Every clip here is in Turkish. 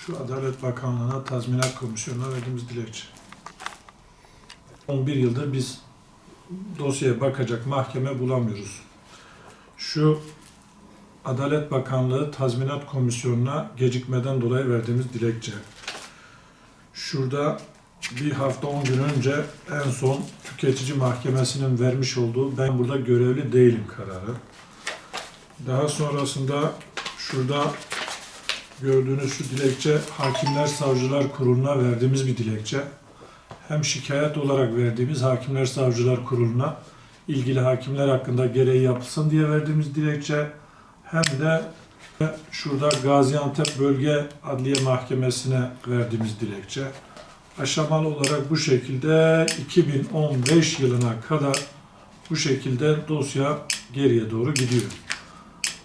Şu Adalet Bakanlığı'na, Tazminat Komisyonu'na verdiğimiz dilekçe. 11 yıldır biz dosyaya bakacak mahkeme bulamıyoruz. Şu Adalet Bakanlığı Tazminat Komisyonu'na gecikmeden dolayı verdiğimiz dilekçe. Şurada bir hafta 10 gün önce en son tüketici mahkemesinin vermiş olduğu "ben burada görevli değilim" kararı. Daha sonrasında şurada gördüğünüz şu dilekçe Hakimler Savcılar Kurulu'na verdiğimiz bir dilekçe. Hem şikayet olarak verdiğimiz Hakimler Savcılar Kurulu'na ilgili hakimler hakkında gereği yapılsın diye verdiğimiz dilekçe, hem de şurada Gaziantep Bölge Adliye Mahkemesi'ne verdiğimiz dilekçe. Aşamalı olarak bu şekilde 2015 yılına kadar bu şekilde dosya geriye doğru gidiyor.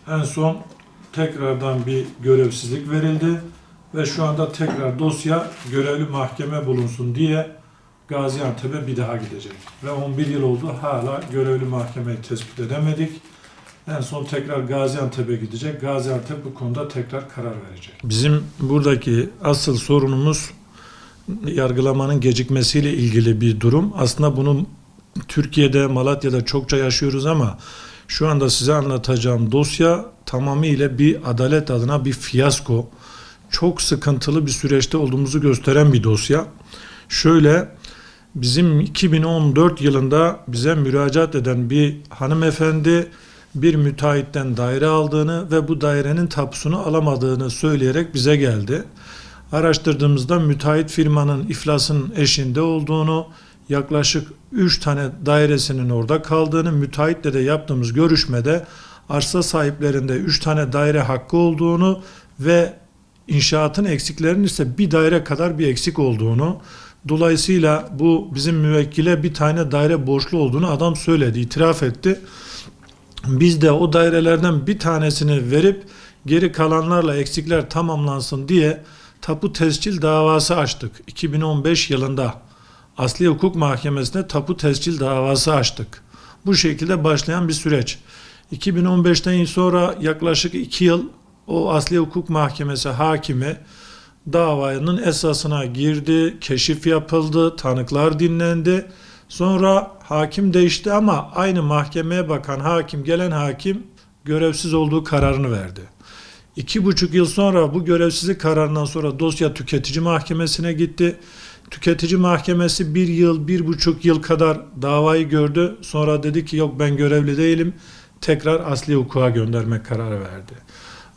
En son tekrardan bir görevsizlik verildi ve şu anda tekrar dosya görevli mahkeme bulunsun diye Gaziantep'e bir daha gidecek. Ve 11 yıl oldu, hala görevli mahkemeyi tespit edemedik. En son tekrar Gaziantep'e gidecek. Gaziantep bu konuda tekrar karar verecek. Bizim buradaki asıl sorunumuz yargılamanın gecikmesiyle ilgili bir durum. Aslında bunu Türkiye'de, Malatya'da çokça yaşıyoruz ama şu anda size anlatacağım dosya tamamıyla bir adalet adına bir fiyasko. Çok sıkıntılı bir süreçte olduğumuzu gösteren bir dosya. Şöyle, bizim 2014 yılında bize müracaat eden bir hanımefendi bir müteahhitten daire aldığını ve bu dairenin tapusunu alamadığını söyleyerek bize geldi. Araştırdığımızda müteahhit firmanın iflasın eşiğinde olduğunu, yaklaşık 3 tane dairesinin orada kaldığını, müteahhitle de yaptığımız görüşmede arsa sahiplerinde 3 tane daire hakkı olduğunu ve inşaatın eksiklerinin ise bir daire kadar bir eksik olduğunu, dolayısıyla bu bizim müvekkile bir tane daire borçlu olduğunu adam söyledi, itiraf etti. Biz de o dairelerden bir tanesini verip geri kalanlarla eksikler tamamlansın diye tapu tescil davası açtık. 2015 yılında Asliye Hukuk Mahkemesi'ne tapu tescil davası açtık. Bu şekilde başlayan bir süreç. 2015'ten sonra yaklaşık 2 yıl o Asliye Hukuk Mahkemesi hakimi davanın esasına girdi, keşif yapıldı, tanıklar dinlendi. Sonra hakim değişti ama aynı mahkemeye bakan hakim, gelen hakim görevsiz olduğu kararını verdi. 2,5 yıl sonra bu görevsizlik kararından sonra dosya tüketici mahkemesine gitti. Tüketici mahkemesi 1 yıl, 1,5 yıl kadar davayı gördü. Sonra dedi ki yok, ben görevli değilim. Tekrar asli hukuka göndermek kararı verdi.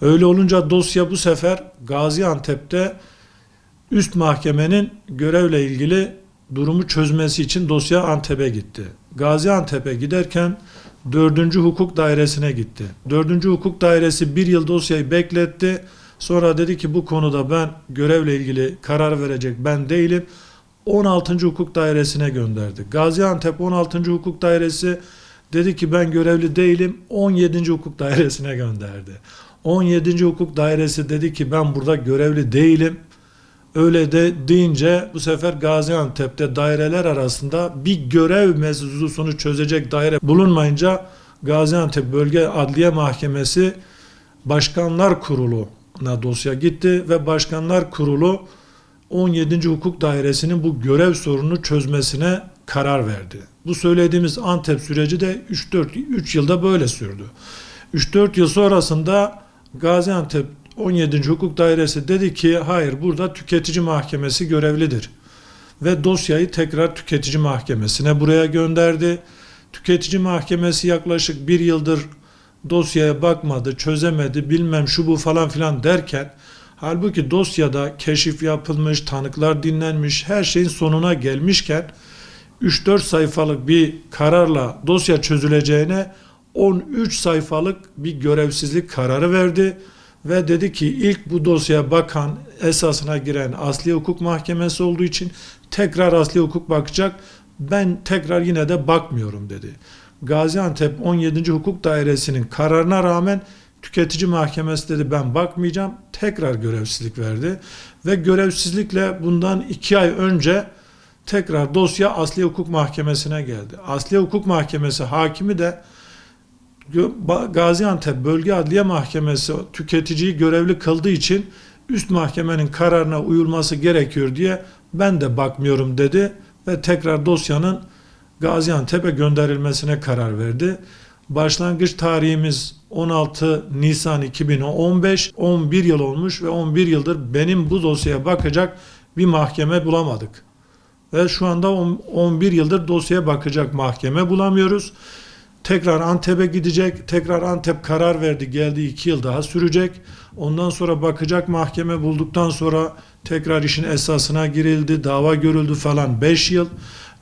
Öyle olunca dosya bu sefer Gaziantep'te üst mahkemenin görevle ilgili durumu çözmesi için dosya Antep'e gitti. Gaziantep'e giderken 4. Hukuk Dairesi'ne gitti. 4. Hukuk Dairesi 1 yıl dosyayı bekletti. Sonra dedi ki bu konuda ben görevle ilgili karar verecek ben değilim. 16. Hukuk Dairesi'ne gönderdi. Gaziantep 16. Hukuk Dairesi dedi ki ben görevli değilim. 17. Hukuk Dairesi'ne gönderdi. 17. Hukuk Dairesi dedi ki ben burada görevli değilim. Öyle de deyince bu sefer Gaziantep'te daireler arasında bir görev mevzusunu çözecek daire bulunmayınca Gaziantep Bölge Adliye Mahkemesi Başkanlar Kurulu'na dosya gitti ve Başkanlar Kurulu 17. Hukuk Dairesi'nin bu görev sorununu çözmesine karar verdi. Bu söylediğimiz Antep süreci de 3 yılda böyle sürdü. 3-4 yıl sonrasında Gaziantep 17. Hukuk Dairesi dedi ki hayır, burada tüketici mahkemesi görevlidir. Ve dosyayı tekrar tüketici mahkemesine buraya gönderdi. Tüketici mahkemesi yaklaşık 1 yıldır dosyaya bakmadı, çözemedi, bilmem şu bu falan filan derken, halbuki dosyada keşif yapılmış, tanıklar dinlenmiş, her şeyin sonuna gelmişken 3-4 sayfalık bir kararla dosya çözüleceğine 13 sayfalık bir görevsizlik kararı verdi. Ve dedi ki ilk bu dosyaya bakan, esasına giren Asliye Hukuk Mahkemesi olduğu için tekrar Asliye Hukuk bakacak. Ben tekrar yine de bakmıyorum dedi. Gaziantep 17. Hukuk Dairesi'nin kararına rağmen tüketici mahkemesi dedi ben bakmayacağım. Tekrar görevsizlik verdi. Ve görevsizlikle bundan 2 ay önce tekrar dosya Asliye Hukuk Mahkemesi'ne geldi. Asliye Hukuk Mahkemesi hakimi de Gaziantep Bölge Adliye Mahkemesi tüketiciyi görevli kıldığı için üst mahkemenin kararına uyulması gerekiyor diye ben de bakmıyorum dedi ve tekrar dosyanın Gaziantep'e gönderilmesine karar verdi. Başlangıç tarihimiz 16 Nisan 2015, 11 yıl olmuş ve 11 yıldır benim bu dosyaya bakacak bir mahkeme bulamadık. Ve şu anda 11 yıldır dosyaya bakacak mahkeme bulamıyoruz. Tekrar Antep'e gidecek, tekrar Antep karar verdi, geldi 2 yıl daha sürecek. Ondan sonra bakacak mahkeme bulduktan sonra tekrar işin esasına girildi, dava görüldü falan 5 yıl.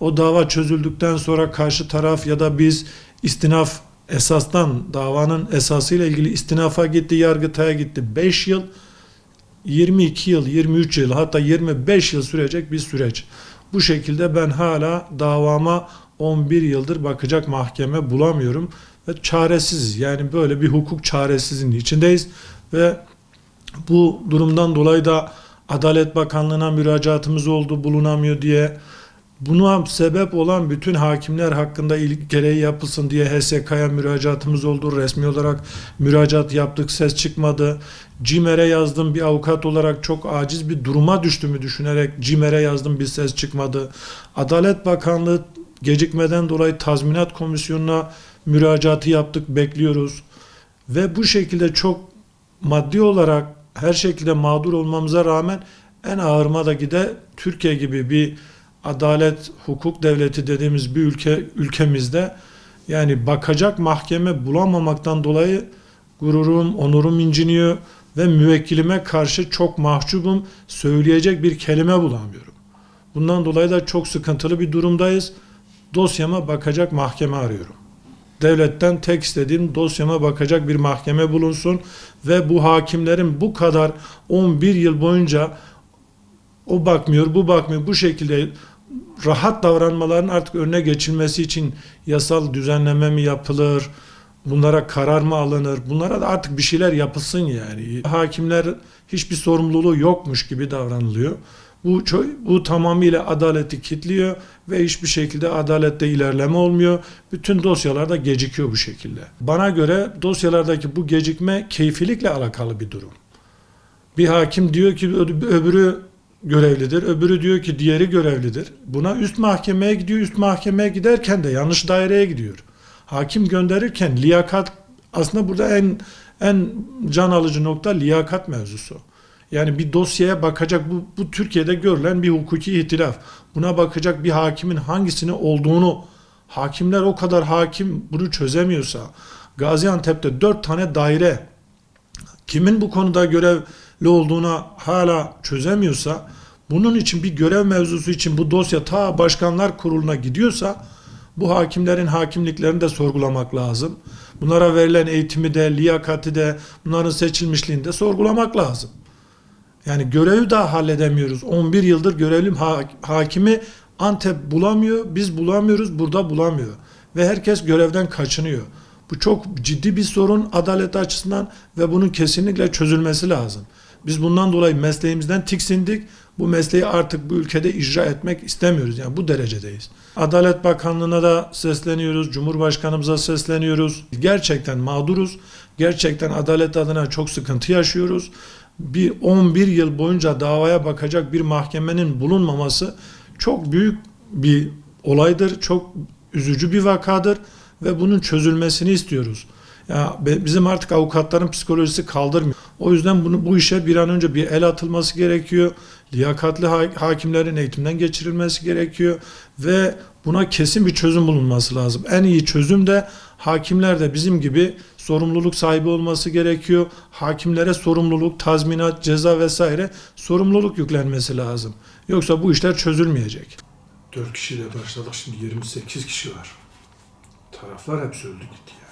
O dava çözüldükten sonra karşı taraf ya da biz istinaf esastan davanın esasıyla ilgili istinafa gitti, Yargıtay'a gitti 5 yıl, 22 yıl, 23 yıl hatta 25 yıl sürecek bir süreç. Bu şekilde ben hala davama 11 yıldır bakacak mahkeme bulamıyorum ve çaresiziz. Yani böyle bir hukuk çaresizliğinin içindeyiz ve bu durumdan dolayı da Adalet Bakanlığı'na müracaatımız oldu, bulunamıyor diye. Buna sebep olan bütün hakimler hakkında gereği yapılsın diye HSK'ya müracaatımız oldu. Resmi olarak müracaat yaptık, ses çıkmadı. CİMER'e yazdım, bir avukat olarak çok aciz bir duruma düştüğümü düşünerek CİMER'e yazdım, bir ses çıkmadı. Adalet Bakanlığı gecikmeden dolayı tazminat komisyonuna müracaatı yaptık, bekliyoruz. Ve bu şekilde çok maddi olarak her şekilde mağdur olmamıza rağmen en ağırıma da gide Türkiye gibi bir adalet, hukuk devleti dediğimiz bir ülkemizde yani bakacak mahkeme bulamamaktan dolayı gururum, onurum inciniyor ve müvekkilime karşı çok mahcubum, söyleyecek bir kelime bulamıyorum. Bundan dolayı da çok sıkıntılı bir durumdayız. Dosyama bakacak mahkeme arıyorum. Devletten tek istediğim dosyama bakacak bir mahkeme bulunsun ve bu hakimlerin bu kadar 11 yıl boyunca o bakmıyor, bu bakmıyor, bu şekilde rahat davranmaların artık önüne geçilmesi için yasal düzenleme mi yapılır, bunlara karar mı alınır, bunlara da artık bir şeyler yapılsın yani. Hakimler hiçbir sorumluluğu yokmuş gibi davranılıyor. Bu tamamıyla adaleti kilitliyor ve hiçbir şekilde adalette ilerleme olmuyor. Bütün dosyalarda gecikiyor bu şekilde. Bana göre dosyalardaki bu gecikme keyfilikle alakalı bir durum. Bir hakim diyor ki öbürü görevlidir, öbürü diyor ki diğeri görevlidir. Buna üst mahkemeye gidiyor, üst mahkemeye giderken de yanlış daireye gidiyor. Hakim gönderirken liyakat, aslında burada en can alıcı nokta liyakat mevzusu. Yani bir dosyaya bakacak, bu Türkiye'de görülen bir hukuki ihtilaf. Buna bakacak bir hakimin hangisini olduğunu, hakimler o kadar hakim bunu çözemiyorsa, Gaziantep'te 4 tane daire kimin bu konuda görevli olduğuna hala çözemiyorsa, bunun için bir görev mevzusu için bu dosya ta Başkanlar Kurulu'na gidiyorsa, bu hakimlerin hakimliklerini de sorgulamak lazım. Bunlara verilen eğitimi de, liyakati de, bunların seçilmişliğini de sorgulamak lazım. Yani görevi daha halledemiyoruz. 11 yıldır görevli hakimi Antep bulamıyor, biz bulamıyoruz, burada bulamıyor. Ve herkes görevden kaçınıyor. Bu çok ciddi bir sorun adalet açısından ve bunun kesinlikle çözülmesi lazım. Biz bundan dolayı mesleğimizden tiksindik. Bu mesleği artık bu ülkede icra etmek istemiyoruz. Yani bu derecedeyiz. Adalet Bakanlığı'na da sesleniyoruz, Cumhurbaşkanımıza sesleniyoruz. Gerçekten mağduruz. Gerçekten adalet adına çok sıkıntı yaşıyoruz. 11 yıl boyunca davaya bakacak bir mahkemenin bulunmaması çok büyük bir olaydır. Çok üzücü bir vakadır ve bunun çözülmesini istiyoruz. Ya bizim artık avukatların psikolojisi kaldırmıyor. O yüzden bu işe bir an önce bir el atılması gerekiyor. Liyakatli hakimlerin eğitimden geçirilmesi gerekiyor ve buna kesin bir çözüm bulunması lazım. En iyi çözüm de hakimler de bizim gibi sorumluluk sahibi olması gerekiyor. Hakimlere sorumluluk, tazminat, ceza vesaire sorumluluk yüklenmesi lazım. Yoksa bu işler çözülmeyecek. 4 kişiyle başladık, şimdi 28 kişi var. Taraflar hepsi öldü gitti ya.